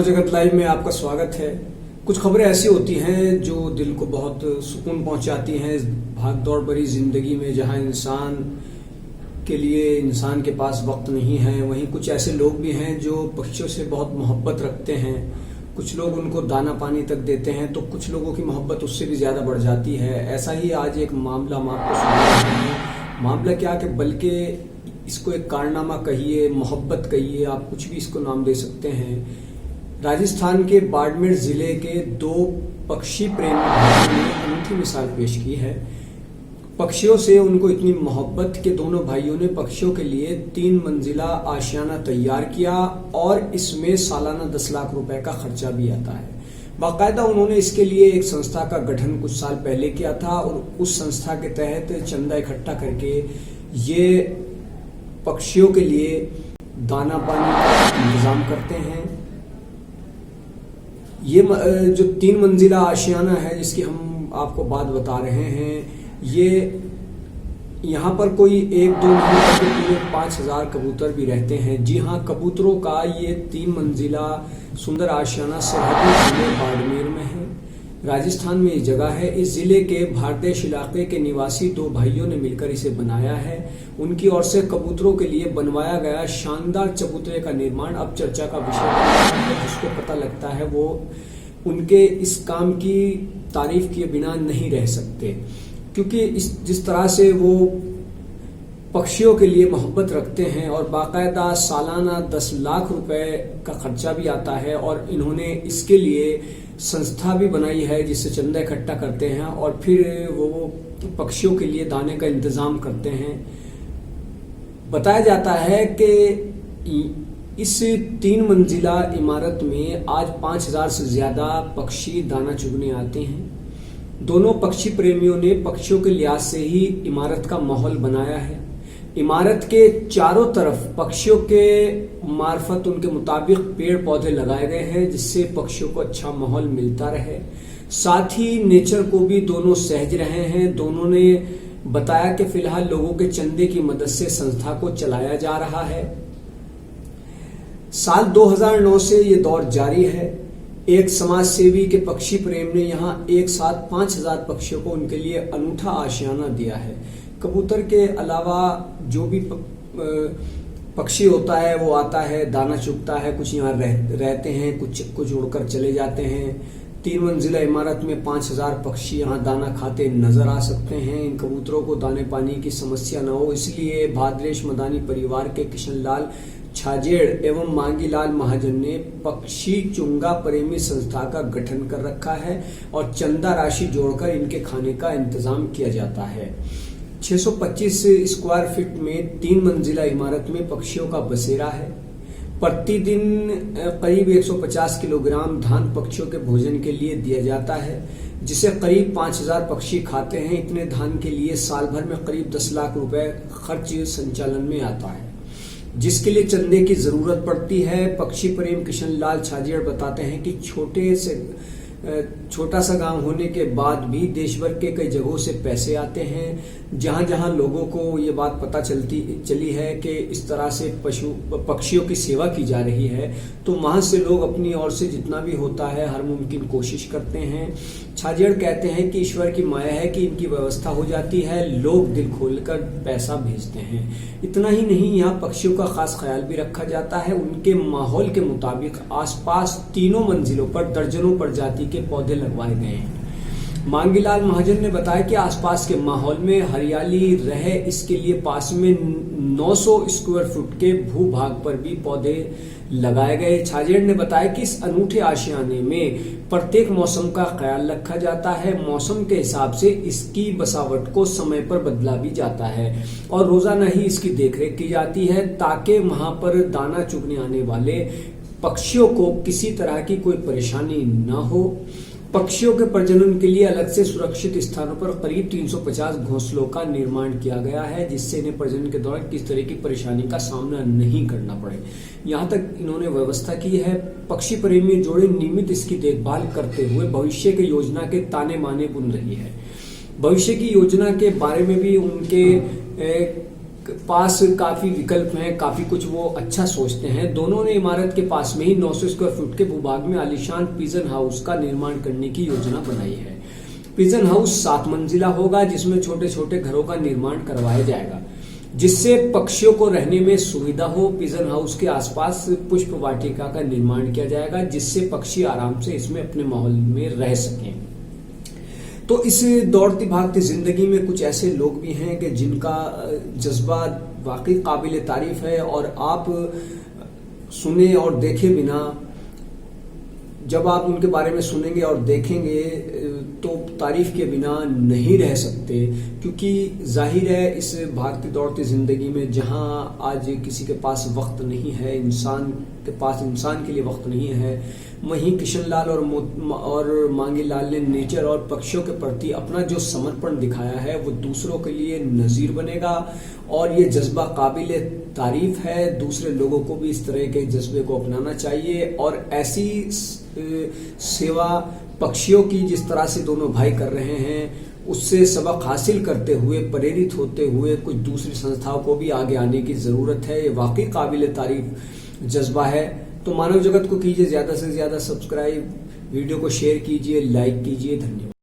जगत लाइव में आपका स्वागत है। कुछ खबरें ऐसी होती हैं जो दिल को बहुत सुकून पहुंचाती हैं इस भाग दौड़ भरी जिंदगी में, जहां इंसान के लिए इंसान के पास वक्त नहीं है। वहीं कुछ ऐसे लोग भी हैं जो पक्षियों से बहुत मोहब्बत रखते हैं। कुछ लोग उनको दाना पानी तक देते हैं, तो कुछ लोगों की मोहब्बत उससे भी ज्यादा बढ़ जाती है। ऐसा ही आज एक मामला हम आपको सुना रहे हैं। मामला क्या कि बल्कि इसको एक कारनामा कहिए, मोहब्बत कहिए, आप कुछ भी इसको नाम दे सकते हैं। राजस्थान के बाड़मेर जिले के दो पक्षी प्रेमी ने अनूठी मिसाल पेश की है। पक्षियों से उनको इतनी मोहब्बत के दोनों भाइयों ने पक्षियों के लिए 3 मंजिला आशियाना तैयार किया और इसमें सालाना 10 लाख रुपए का खर्चा भी आता है। बाकायदा उन्होंने इसके लिए एक संस्था का गठन कुछ साल पहले किया था और उस संस्था के तहत चंदा इकट्ठा करके ये पक्षियों के लिए दाना पानी का इंतजाम करते हैं। ये जो 3 मंजिला आशियाना है जिसकी हम आपको बात बता रहे हैं, ये यहाँ पर कोई 1-2 नहीं बल्कि पूरे 5000 कबूतर भी रहते हैं। जी हाँ, कबूतरों का ये 3 मंजिला सुंदर आशियाना सरहदी जिले बाड़मेर में है, राजस्थान में ये जगह है। इस जिले के भारदेश इलाके के निवासी 2 भाइयों ने मिलकर इसे बनाया है। उनकी ओर से कबूतरों के लिए बनवाया गया शानदार चबूतरे का निर्माण अब चर्चा का विषय है। जिसको पता लगता है वो उनके इस काम की तारीफ किए बिना नहीं रह सकते, क्योंकि जिस तरह से वो पक्षियों के लिए मोहब्बत रखते हैं और बाकायदा सालाना 10 लाख रुपए का खर्चा भी आता है और इन्होंने इसके लिए संस्था भी बनाई है जिससे चंदा इकट्ठा करते हैं और फिर वो पक्षियों के लिए दाने का इंतजाम करते हैं। बताया जाता है कि इस 3 मंजिला इमारत में आज 5000 से ज्यादा पक्षी दाना चुगने आते हैं। दोनों पक्षी प्रेमियों ने पक्षियों के लिहाज से ही इमारत का माहौल बनाया है। इमारत के चारों तरफ पक्षियों के मार्फत उनके मुताबिक पेड़ पौधे लगाए गए हैं जिससे पक्षियों को अच्छा माहौल मिलता रहे। साथ ही नेचर को भी दोनों सहज रहे हैं। दोनों ने बताया कि फिलहाल लोगों के चंदे की मदद से संस्था को चलाया जा रहा है। साल 2009 से ये दौर जारी है। एक समाज सेवी के पक्षी प्रेम ने यहाँ एक साथ 5000 पक्षियों को उनके लिए अनूठा आशियाना दिया है। कबूतर के अलावा जो भी पक्षी होता है वो आता है, दाना चुगता है, कुछ यहाँ रहते हैं, कुछ उड़कर चले जाते हैं। 3 मंजिला इमारत में 5000 पक्षी यहाँ दाना खाते नजर आ सकते हैं। इन कबूतरों को दाने पानी की समस्या न हो इसलिए भाद्रेश मदानी परिवार के किशन लाल छाजेड़ एवं मांगीलाल महाजन ने पक्षी चुंगा प्रेमी संस्था का गठन कर रखा है और चंदा राशि जोड़कर इनके खाने का इंतजाम किया जाता है। 625 स्क्वायर फीट में 3 मंजिला इमारत में पक्षियों का बसेरा है। प्रतिदिन करीब 150 किलोग्राम धान पक्षियों के भोजन के लिए दिया जाता है, जिसे करीब 5000 पक्षी खाते हैं। इतने धान के लिए साल भर में करीब 10 लाख रुपए खर्च संचालन में आता है, जिसके लिए चंदे की जरूरत पड़ती है। पक्षी प्रेम किशन लाल छाजेड़ बताते हैं कि छोटा सा गांव होने के बाद भी देश भर के कई जगहों से पैसे आते हैं। जहां जहां लोगों को ये बात पता चली है कि इस तरह से पक्षियों की सेवा की जा रही है, तो वहां से लोग अपनी ओर से जितना भी होता है हर मुमकिन कोशिश करते हैं। छाजेड़ कहते हैं कि ईश्वर की माया है कि इनकी व्यवस्था हो जाती है, लोग दिल खोलकर पैसा भेजते हैं। इतना ही नहीं, यहाँ पक्षियों का खास ख्याल भी रखा जाता है। उनके माहौल के मुताबिक आसपास 3 मंजिलों पर दर्जनों प्रजाति के पौधे लगवाए गए हैं। मांगीलाल महाजन ने बताया कि आसपास के माहौल में हरियाली रहे इसके लिए पास में 900 स्क्वायर फुट के भूभाग पर भी पौधे लगाए गए। छाजेड़ ने बताया कि इस अनूठे आशियाने में प्रत्येक मौसम का ख्याल रखा जाता है। मौसम के हिसाब से इसकी बसावट को समय पर बदला भी जाता है और रोजाना ही इसकी देखरेख की जाती है ताकि वहां पर दाना चुगने आने वाले पक्षियों को किसी तरह की कोई परेशानी न हो। पक्षियों के प्रजनन के लिए अलग से सुरक्षित स्थानों पर करीब 350 घोंसलों का निर्माण किया गया है, जिससे इन्हें प्रजनन के दौरान किस तरह की परेशानी का सामना नहीं करना पड़े। यहाँ तक इन्होंने व्यवस्था की है। पक्षी प्रेमी जोड़े नियमित इसकी देखभाल करते हुए भविष्य की योजना के ताने माने बुन रही है। भविष्य की योजना के बारे में भी उनके पास काफी विकल्प हैं, काफी कुछ वो अच्छा सोचते हैं। दोनों ने इमारत के पास में ही 900 स्क्वायर फुट के भूभाग में आलीशान पिजन हाउस का निर्माण करने की योजना बनाई है। पिजन हाउस 7 मंजिला होगा, जिसमें छोटे छोटे घरों का निर्माण करवाया जाएगा, जिससे पक्षियों को रहने में सुविधा हो। पिजन हाउस के आसपास पुष्प वाटिका का निर्माण किया जाएगा, जिससे पक्षी आराम से इसमें अपने माहौल में रह सकें। तो इस दौड़ती भागती जिंदगी में कुछ ऐसे लोग भी हैं कि जिनका जज्बा वाकई काबिल तारीफ है, और आप सुने और देखे बिना, जब आप उनके बारे में सुनेंगे और देखेंगे तो तारीफ के बिना नहीं रह सकते। क्योंकि जाहिर है इस भागती दौड़ती जिंदगी में जहां आज किसी के पास वक्त नहीं है, इंसान के पास इंसान के लिए वक्त नहीं है, वहीं किशन लाल और मांगी लाल ने नेचर और पक्षियों के प्रति अपना जो समर्पण दिखाया है वो दूसरों के लिए नजीर बनेगा, और ये जज्बा काबिल तारीफ है। दूसरे लोगों को भी इस तरह के जज्बे को अपनाना चाहिए, और ऐसी सेवा पक्षियों की जिस तरह से दोनों भाई कर रहे हैं, उससे सबक हासिल करते हुए, प्रेरित होते हुए कुछ दूसरी संस्थाओं को भी आगे आने की जरूरत है। ये वाकई काबिल तारीफ जज्बा है। तो मानव जगत को कीजिए ज्यादा से ज्यादा सब्सक्राइब, वीडियो को शेयर कीजिए, लाइक कीजिए। धन्यवाद।